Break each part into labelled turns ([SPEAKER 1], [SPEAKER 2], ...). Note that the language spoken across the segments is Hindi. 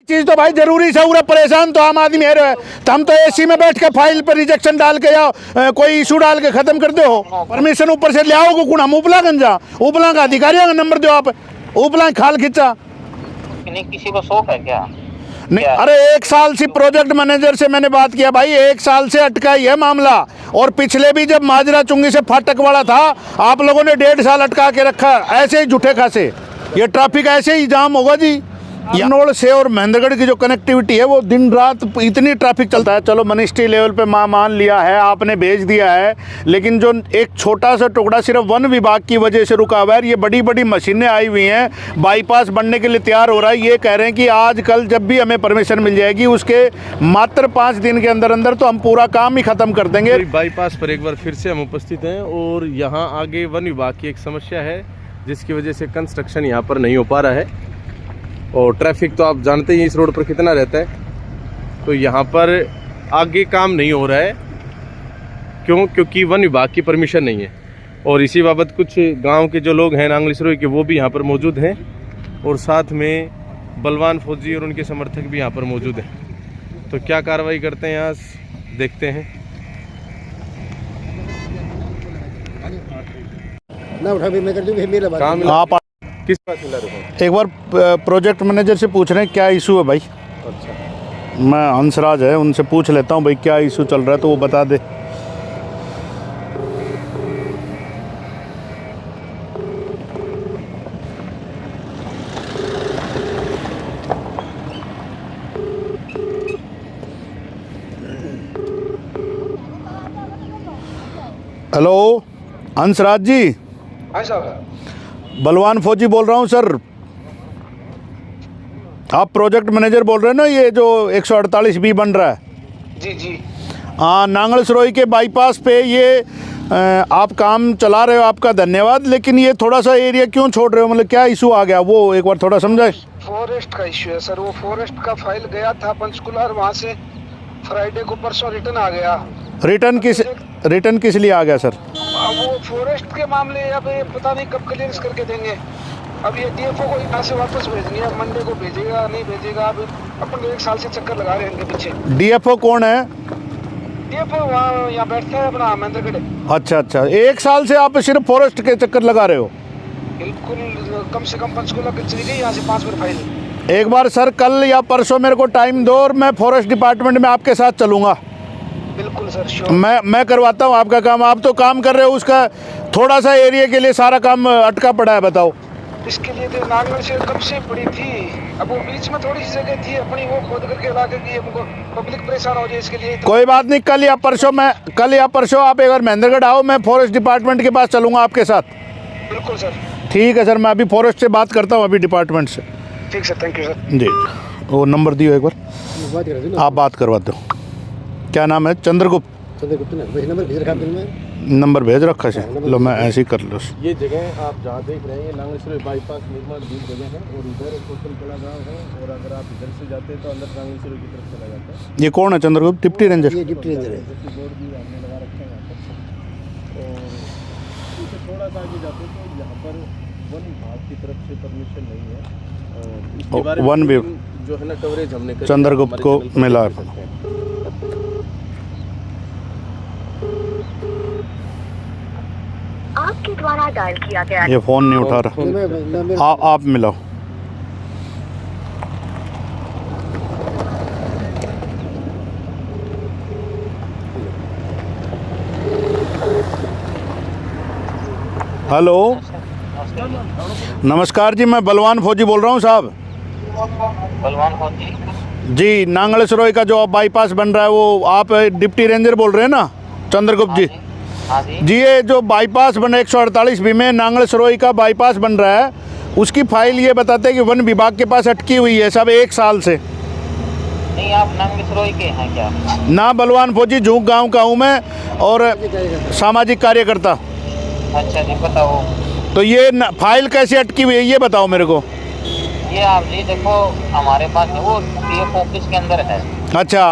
[SPEAKER 1] चीज तो भाई जरूरी से पूरा परेशान तो आम आदमी है तो हम तो एसी में बैठ के फाइल पर रिजेक्शन डाल के या कोई इशू डाल के खत्म कर दो। परमिशन ऊपर से ले आओ को कुण हम उपला गंजा उपला का अधिकारियों का नंबर दो आप उपला खाल खींचा
[SPEAKER 2] नहीं किसी को शौक है क्या?
[SPEAKER 1] नहीं अरे 1 साल से प्रोजेक्ट मैनेजर से मैंने बात किया भाई 1 साल से अटका ही है मामला। और पिछले भी जब माजरा चुंगी से फाटक वाला था आप लोगों ने 1.5 साल अटका के रखा ऐसे ही झूठे खासे। ये ट्रैफिक ऐसे ही जाम होगा जी। यनोड़ से और महेंद्रगढ़ की जो कनेक्टिविटी है वो दिन रात इतनी ट्रैफिक चलता है। चलो मिनिस्ट्री लेवल पे मान लिया है आपने भेज दिया है लेकिन जो एक छोटा सा टुकड़ा सिर्फ वन विभाग की वजह से रुका हुआ है। ये बड़ी बड़ी मशीनें आई हुई हैं बाईपास बनने के लिए तैयार हो रहा है। ये कह रहे हैं कि आज कल जब भी हमें परमिशन मिल जाएगी उसके मात्र 5 दिन के अंदर अंदर तो हम पूरा काम ही खत्म कर देंगे।
[SPEAKER 3] बाईपास पर एक बार फिर से हम उपस्थित हैं और यहाँ आगे वन विभाग की एक समस्या है जिसकी वजह से कंस्ट्रक्शन यहाँ पर नहीं हो पा रहा है और ट्रैफिक तो आप जानते ही इस रोड पर कितना रहता है। तो यहाँ पर आगे काम नहीं हो रहा है क्योंकि वन विभाग की परमिशन नहीं है। और इसी बाबत कुछ गांव के जो लोग हैं नांगल सिरोही के वो भी यहाँ पर मौजूद हैं और साथ में बलवान फौजी और उनके समर्थक भी यहाँ पर मौजूद हैं। तो क्या कार्रवाई करते हैं यहाँ देखते हैं।
[SPEAKER 4] ना उठा भी मैं कर दूँ मेरा बात
[SPEAKER 1] आप
[SPEAKER 3] किस बात मिला रहे?
[SPEAKER 1] एक बार प्रोजेक्ट मैनेजर से पूछ रहे हैं क्या इशू है भाई।
[SPEAKER 3] अच्छा
[SPEAKER 1] मैं हंसराज है उनसे पूछ लेता हूँ भाई क्या इशू चल रहा है तो वो बता दे। हेलो हंसराज जी।
[SPEAKER 5] हाँ साहब
[SPEAKER 1] बलवान फौजी बोल रहा हूँ सर। आप प्रोजेक्ट मैनेजर बोल रहे हैं ना ये जो 148B बन रहा है।
[SPEAKER 5] जी जी
[SPEAKER 1] हाँ नांगल सिरोही के बाईपास पे ये आप काम चला रहे हो आपका धन्यवाद लेकिन ये थोड़ा सा एरिया क्यों छोड़ रहे हो मतलब क्या इशू आ गया वो एक बार थोड़ा समझाए।
[SPEAKER 5] फॉरेस्ट का इश्यू है सर। वो फॉरेस्ट का फाइल गया था पंचकुला और वहाँ से फ्राइडे को परसों रिटर्न आ गया।
[SPEAKER 1] रिटर्न किस लिए आ गया सर?
[SPEAKER 5] वो फॉरेस्ट के मामले अब ये पता नहीं कब क्लियरेंस करके देंगे। अब ये डीएफओ को यहाँ से वापस भेजनी है मंडे को भेजेगा नहीं भेजेगा। अब अपन 1 साल से चक्कर लगा रहे हैं इनके पीछे।
[SPEAKER 1] डीएफओ कौन है?
[SPEAKER 5] डीएफओ वहाँ यहाँ बैठता है अपना महेंद्रगढ़।
[SPEAKER 1] अच्छा 1 साल से आप सिर्फ फॉरेस्ट के चक्कर लगा रहे हो?
[SPEAKER 5] बिल्कुल कम से कम पंचकुला की चली गई यहाँ से 5 बार फाइल।
[SPEAKER 1] एक बार सर कल या परसों मेरे को टाइम दो और मैं फॉरेस्ट डिपार्टमेंट में आपके साथ चलूँगा।
[SPEAKER 5] बिल्कुल सर श्योर।
[SPEAKER 1] मैं करवाता हूँ आपका काम। आप तो काम कर रहे हो उसका थोड़ा सा एरिया के लिए सारा काम अटका पड़ा है बताओ।
[SPEAKER 5] इसके लिए तो नांगल से कब से पड़ी थी। अब वो बीच में थोड़ी सी जगह थी अपनी वो खोद करके ला के हमको पब्लिक परेशान हो जाए इसके लिए तो।
[SPEAKER 1] कोई बात नहीं कल या परसों आप एक बार महेंद्रगढ़ आओ मैं फॉरेस्ट डिपार्टमेंट के पास चलूँगा आपके साथ।
[SPEAKER 5] बिल्कुल सर।
[SPEAKER 1] ठीक है सर मैं अभी फॉरेस्ट से बात करता हूँ अभी डिपार्टमेंट से।
[SPEAKER 5] ठीक सर थैंक यू सर।
[SPEAKER 1] जी वो नंबर दियो एक बार आप बात करवा दो। क्या नाम है? चंद्रगुप्त।
[SPEAKER 4] नंबर भेज रखा
[SPEAKER 1] नंबर भेज रखा है लो मैं ऐसे ही कर लो।
[SPEAKER 3] ये जगह आप जहाँ देख रहे हैं ये नांगल सिरोही बाईपास निर्माण की जगह है और इधर कोतलकला गाँव है और अगर आप इधर से जाते हैं तो अंदर नांगल सिरोही की तरफ चला जाता है।
[SPEAKER 1] ये कौन है? Chandragupta deputy ranger.
[SPEAKER 4] ये डिप्टी रेंजर है।
[SPEAKER 3] बोर्ड भी हमने लगा रखे हैं यहाँ पर और इससे थोड़ा सा आगे जाते हैं तो यहाँ पर वन विभाग की तरफ से परमिशन नहीं है और इसके बारे में
[SPEAKER 1] वन
[SPEAKER 3] जो है ना कवरेज हमने
[SPEAKER 1] चंद्रगुप्त को मिला।
[SPEAKER 6] आपके द्वारा डायल किया गया
[SPEAKER 1] ये फोन नहीं उठा रहा। आप मिलाओ। हेलो नमस्कार जी मैं बलवान फौजी बोल रहा हूँ साहब।
[SPEAKER 2] बलवान फौजी
[SPEAKER 1] जी नांगल सिरोही का जो बाईपास बन रहा है वो आप डिप्टी रेंजर बोल रहे हैं ना चंद्रगुप्त जी?
[SPEAKER 2] हाँ जी।
[SPEAKER 1] जी ये जो बाईपास बना 148B में नांगल सिरोही का बाईपास बन रहा है उसकी फाइल ये बताते हैं कि वन विभाग के पास अटकी हुई है सब 1 साल से।
[SPEAKER 2] नहीं आप नांगल सिरोही के हैं क्या?
[SPEAKER 1] ना बलवान फौजी झूंक गांव का हूँ मैं और सामाजिक कार्यकर्ता।
[SPEAKER 2] अच्छा जी बताओ।
[SPEAKER 1] तो ये फाइल कैसे अटकी हुई है ये बताओ मेरे को।
[SPEAKER 2] ये आप जी देखो हमारे पास वो डीएफओ ऑफिस के अंदर है। अच्छा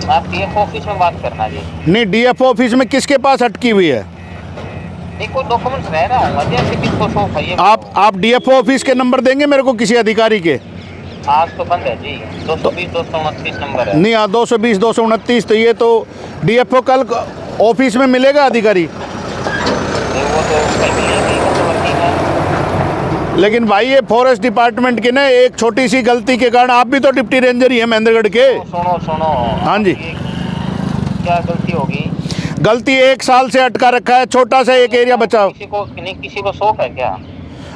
[SPEAKER 2] आप डीएफओ ऑफिस में बात करना जी।
[SPEAKER 1] नहीं डीएफओ ऑफिस में किसके पास अटकी हुई है?
[SPEAKER 2] कोई डॉक्यूमेंट्स रह रहा है जैसे किसको शौक है ये।
[SPEAKER 1] आप डीएफओ ऑफिस के नंबर देंगे मेरे को किसी अधिकारी के?
[SPEAKER 2] आज तो बंद है जी। 220-229 नंबर है।
[SPEAKER 1] नहीं, 220-229, तो ये तो डीएफओ कल ऑफिस में मिलेगा अधिकारी।
[SPEAKER 2] नहीं, वो तो कहीं मिलेगी, कस्टमर की है।
[SPEAKER 1] लेकिन भाई ये फॉरेस्ट डिपार्टमेंट की ना एक छोटी सी गलती के कारण, आप भी तो डिप्टी रेंजर ही है महेंद्रगढ़ के।
[SPEAKER 2] सुनो
[SPEAKER 1] हाँ जी।
[SPEAKER 2] ये क्या गलती होगी?
[SPEAKER 1] गलती 1 साल से अटका रखा है, छोटा सा एक एरिया बचा।
[SPEAKER 2] किसी को शौक है क्या?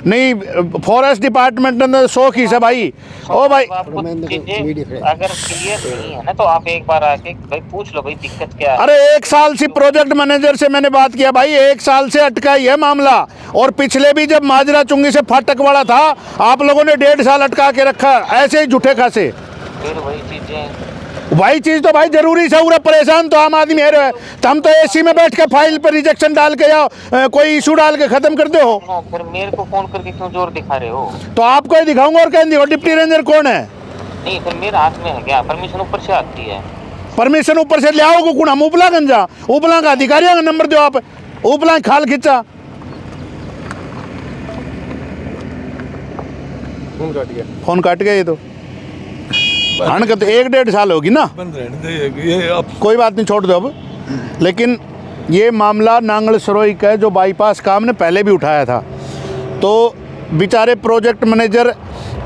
[SPEAKER 1] नहीं, फॉरेस्ट डिपार्टमेंट ने 100 की है भाई। ओ भाई,
[SPEAKER 2] आपको चीजें अगर क्लियर नहीं है ना तो आप एक बार आके भाई पूछ लो भाई दिक्कत क्या है।
[SPEAKER 1] अरे 1 साल से प्रोजेक्ट मैनेजर से मैंने बात किया भाई, 1 साल से अटका ही है मामला। और पिछले भी जब माजरा चुंगी से फाटक वाला था, आप लोगों ने 1.5 साल अटका के रखा, ऐसे ही झूठे खासे।
[SPEAKER 2] फिर वही चीजें,
[SPEAKER 1] वही चीज तो भाई जरूरी से पूरा परेशान तो आम आदमी है। तो हम तो एसी में बैठ के फाइल पर रिजेक्शन डाल के या कोई इशू डाल के खत्म करते हो।
[SPEAKER 2] फिर मेरे को फोन करके क्यों जोर दिखा रहे हो?
[SPEAKER 1] तो आपको ही दिखाऊंगा और कहेंगे डिप्टी रेंजर कौन है?
[SPEAKER 2] नहीं, फिर मेरे हाथ में है क्या? परमिशन ऊपर से आती है।
[SPEAKER 1] परमिशन ऊपर से ले आओगे कौन? हम उपला गंजा, उपला का अधिकारियों का नंबर दो आप, उपला खाल खिंचा। फोन काट गया ये तो का तो 1-1.5 साल होगी ना।
[SPEAKER 7] ये अब
[SPEAKER 1] कोई बात नहीं, छोड़ दो अब। लेकिन ये मामला नांगल सरोई का है, जो बाईपास काम ने पहले भी उठाया था। तो बेचारे प्रोजेक्ट मैनेजर,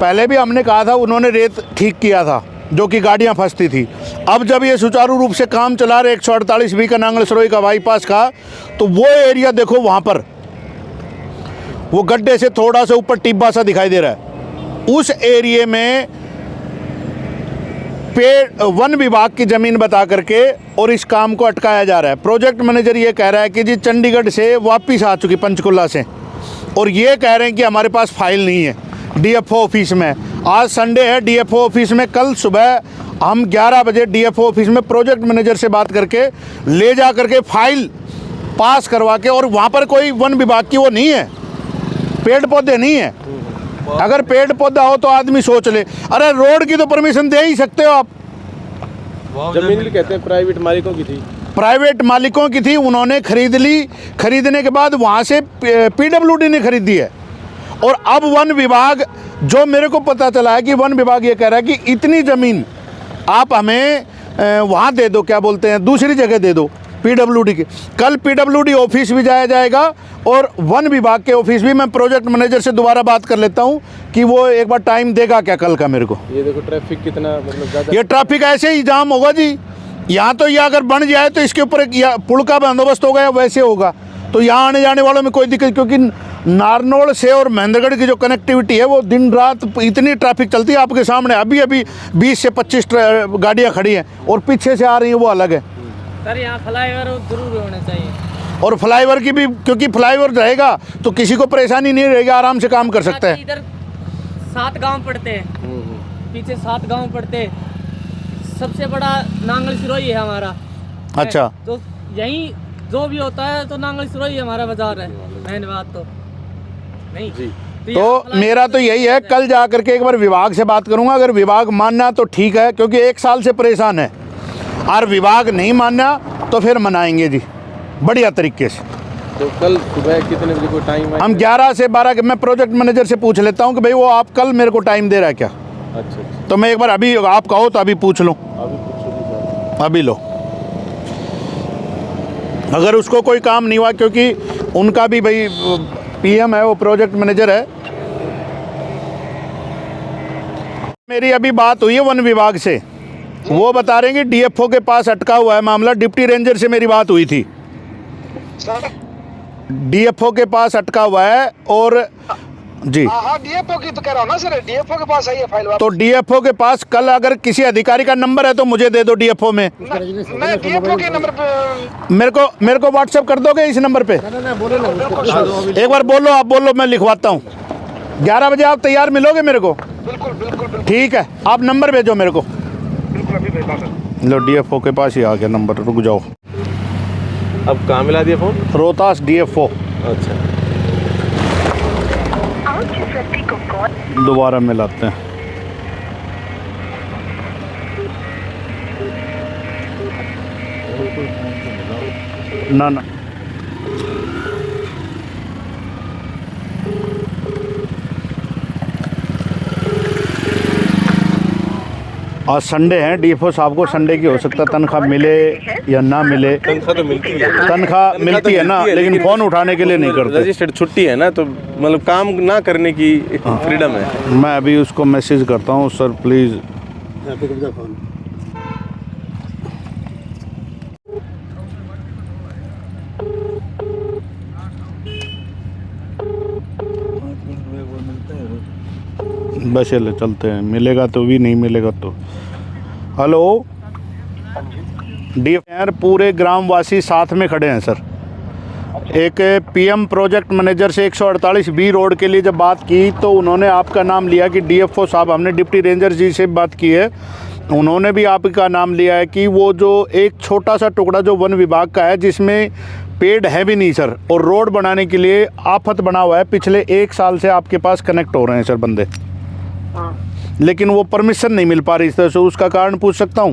[SPEAKER 1] पहले भी हमने कहा था, उन्होंने रेत ठीक किया था जो कि गाड़ियां फंसती थी। अब जब ये सुचारू रूप से काम चला रहे 148B का नांगल सरोई का बाईपास का, तो वो एरिया देखो, वहाँ पर वो गड्ढे से थोड़ा सा ऊपर टिब्बा सा दिखाई दे रहा है। उस एरिया में पेड़ वन विभाग की ज़मीन बता करके और इस काम को अटकाया जा रहा है। प्रोजेक्ट मैनेजर ये कह रहा है कि जी चंडीगढ़ से वापस आ चुकी, पंचकुला से, और ये कह रहे हैं कि हमारे पास फाइल नहीं है डीएफओ ऑफिस में। आज संडे है, डीएफओ ऑफिस में कल सुबह हम 11 बजे डीएफओ ऑफिस में प्रोजेक्ट मैनेजर से बात करके ले जा करके फाइल पास करवा के, और वहाँ पर कोई वन विभाग की वो नहीं है, पेड़ पौधे नहीं है। अगर पेड़ पौधा हो तो आदमी सोच ले। अरे रोड की तो परमिशन दे ही सकते हो आप।
[SPEAKER 3] जमीन भी कहते हैं प्राइवेट मालिकों की थी,
[SPEAKER 1] प्राइवेट मालिकों की थी, उन्होंने खरीद ली। खरीदने के बाद वहाँ से पीडब्ल्यूडी ने खरीदी है। और अब वन विभाग, जो मेरे को पता चला है कि वन विभाग ये कह रहा है कि इतनी ज़मीन आप हमें वहाँ दे दो, क्या बोलते हैं, दूसरी जगह दे दो पीडब्ल्यूडी के। कल पीडब्ल्यूडी ऑफिस भी जाया जाएगा और वन विभाग के ऑफिस भी। मैं प्रोजेक्ट मैनेजर से दोबारा बात कर लेता हूँ कि वो एक बार टाइम देगा क्या कल का मेरे को।
[SPEAKER 3] ये देखो ट्रैफिक कितना, मतलब ज़्यादा,
[SPEAKER 1] ये ट्रैफिक ऐसे ही जाम होगा जी। यहाँ तो ये अगर बन जाए तो इसके ऊपर एक पुल का बंदोबस्त होगा या वैसे होगा, तो यहाँ आने जाने वालों में कोई दिक्कत, क्योंकि नारनौल से और महेंद्रगढ़ की जो कनेक्टिविटी है वो दिन रात इतनी ट्रैफिक चलती है। आपके सामने अभी अभी 20 से 25 गाड़ियाँ खड़ी हैं और पीछे से आ रही हैं, वो अलग है।
[SPEAKER 8] सर यहाँ फ्लाईओवर जरूर होना चाहिए,
[SPEAKER 1] और फ्लाईओवर की भी, क्योंकि फ्लाईओवर रहेगा तो किसी को परेशानी नहीं रहेगी, आराम से काम कर सकता है।
[SPEAKER 8] इधर 7 गांव पड़ते हैं, पीछे 7 गांव पड़ते हैं। सबसे बड़ा नांगल सिरोही है हमारा।
[SPEAKER 1] अच्छा,
[SPEAKER 8] तो यहीं जो भी होता है तो नांगल सिरोही हमारा बाजार है। मेन बात तो नहीं जी।
[SPEAKER 1] तो मेरा तो यही है, कल जा करके एक बार विभाग से बात करूंगा। अगर विभाग मानना तो ठीक है, क्योंकि 1 साल से परेशान है, और विभाग नहीं मानना तो फिर मनाएंगे जी बढ़िया तरीके से।
[SPEAKER 3] तो कल सुबह कितने बजे को टाइम है?
[SPEAKER 1] हम 11 से 12 के, मैं प्रोजेक्ट मैनेजर से पूछ लेता हूं कि भाई वो आप कल मेरे को टाइम दे रहा है क्या।
[SPEAKER 3] अच्छा,
[SPEAKER 1] तो मैं एक बार, अभी आप कहो तो अभी पूछ लूँ, अभी लो। अगर उसको कोई काम नहीं हुआ, क्योंकि उनका भी भाई पीएम है, वो प्रोजेक्ट मैनेजर है। मेरी अभी बात हुई है वन विभाग से, वो बता रहे हैं कि डीएफओ के पास अटका हुआ है मामला। डिप्टी रेंजर से मेरी बात हुई थी, डीएफओ के पास अटका हुआ है। और जी
[SPEAKER 5] हाँ, डीएफओ की तो कह रहा हूँ ना सर, डीएफओ के पास आई है फाइल।
[SPEAKER 1] तो डीएफओ के पास कल अगर किसी अधिकारी का नंबर है तो मुझे दे दो डीएफओ में।
[SPEAKER 5] मैं डीएफओ के नंबर पे
[SPEAKER 1] मेरे को व्हाट्सएप कर दोगे इस नंबर पे? एक बार बोलो, आप बोलो, मैं लिखवाता हूँ। 11 बजे आप तैयार मिलोगे मेरे को?
[SPEAKER 5] बिल्कुल।
[SPEAKER 1] ठीक है, आप नंबर भेजो मेरे को।
[SPEAKER 5] बिल्कुल अभी भेजता हूं।
[SPEAKER 1] लो, डीएफओ के पास ही आ गया नंबर, रुक जाओ।
[SPEAKER 3] अब कहाँ मिला दिया फोन?
[SPEAKER 1] रोहतास डीएफओ।
[SPEAKER 3] अच्छा,
[SPEAKER 6] आप जिस व्यक्ति को कॉल
[SPEAKER 1] दोबारा मिलाते हैं। ना और संडे है, डीएफओ साहब को संडे की हो सकता है तनख्वाह मिले या ना मिले।
[SPEAKER 3] तनख्वाह तो मिलती है,
[SPEAKER 1] तनख्वाह मिलती है ना, लेकिन फ़ोन उठाने के लिए नहीं करते।
[SPEAKER 3] रजिस्टर्ड छुट्टी है ना, तो मतलब काम ना करने की फ्रीडम है।
[SPEAKER 1] मैं अभी उसको मैसेज करता हूँ, सर प्लीज़।
[SPEAKER 4] फोन
[SPEAKER 1] बस चले चलते हैं, मिलेगा तो भी, नहीं मिलेगा तो। हेलो डी यार, पूरे ग्रामवासी साथ में खड़े हैं सर। एक पीएम प्रोजेक्ट मैनेजर से 148 बी रोड के लिए जब बात की तो उन्होंने आपका नाम लिया कि डीएफओ साहब, हमने डिप्टी रेंजर जी से बात की है, उन्होंने भी आपका नाम लिया है कि वो जो एक छोटा सा टुकड़ा जो वन विभाग का है जिसमें पेड़ है भी नहीं सर, और रोड बनाने के लिए आफत बना हुआ है, पिछले 1 साल से आपके पास कनेक्ट हो रहे हैं सर बंदे, लेकिन वो परमिशन नहीं मिल पा रही सर। तो उसका कारण पूछ सकता हूँ?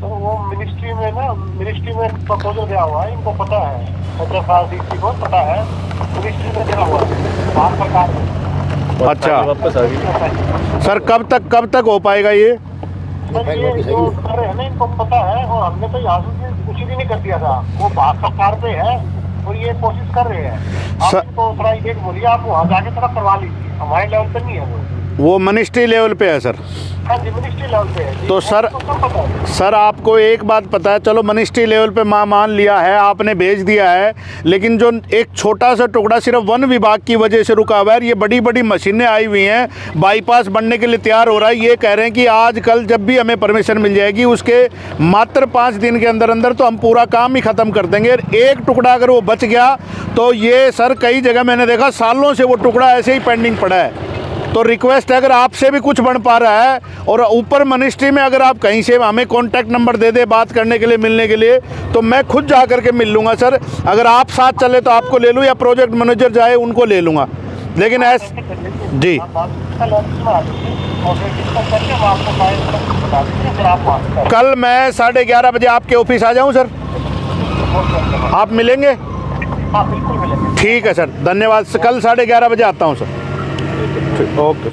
[SPEAKER 5] तो वो मिनिस्ट्री में ना, मिनिस्ट्री में प्रपोजल दिया हुआ है, इनको पता है, डीसी को पता है, मिनिस्ट्री में दिया हुआ है भारत सरकार में।
[SPEAKER 1] अच्छा
[SPEAKER 3] वापस आ गई
[SPEAKER 1] सर, कब तक हो पाएगा ये?
[SPEAKER 5] सर ये जो कर रहे हैं ना, इनको पता है, और हमने तो यहाँ से कुछ भी नहीं कर दिया था, वो भारत सरकार पे है और ये कोशिश कर रहे हैं। आप इनको थोड़ा ये बोलिए, आप वहाँ जाके थोड़ा करवा लीजिए, हमारे लेवल पे नहीं है
[SPEAKER 1] वो मिनिस्ट्री लेवल पे है सर।
[SPEAKER 5] हाँ जी, मिनिस्ट्री लेवल पे है।
[SPEAKER 1] तो सर आपको एक बात पता है, चलो मिनिस्ट्री लेवल पे मान लिया है, आपने भेज दिया है, लेकिन जो एक छोटा सा टुकड़ा सिर्फ वन विभाग की वजह से रुका हुआ है, ये बड़ी बड़ी मशीनें आई हुई हैं, बाईपास बनने के लिए तैयार हो रहा है, ये कह रहे हैं कि आज कल जब भी हमें परमिशन मिल जाएगी उसके मात्र 5 दिन के अंदर अंदर तो हम पूरा काम ही ख़त्म कर देंगे। एक टुकड़ा अगर वो बच गया तो ये सर कई जगह मैंने देखा सालों से वो टुकड़ा ऐसे ही पेंडिंग पड़ा है। तो रिक्वेस्ट है, अगर आपसे भी कुछ बन पा रहा है और ऊपर मिनिस्ट्री में अगर आप कहीं से हमें कॉन्टैक्ट नंबर दे दे बात करने के लिए, मिलने के लिए, तो मैं खुद जा करके मिल लूँगा सर। अगर आप साथ चले तो आपको ले लूँ या प्रोजेक्ट मैनेजर जाए उनको ले लूँगा, लेकिन ऐसे जी। कल मैं 11:30 बजे आपके ऑफिस आ जाऊँ सर, आप मिलेंगे? ठीक है सर, धन्यवाद। कल 11:30 बजे आता हूँ सर। ओके।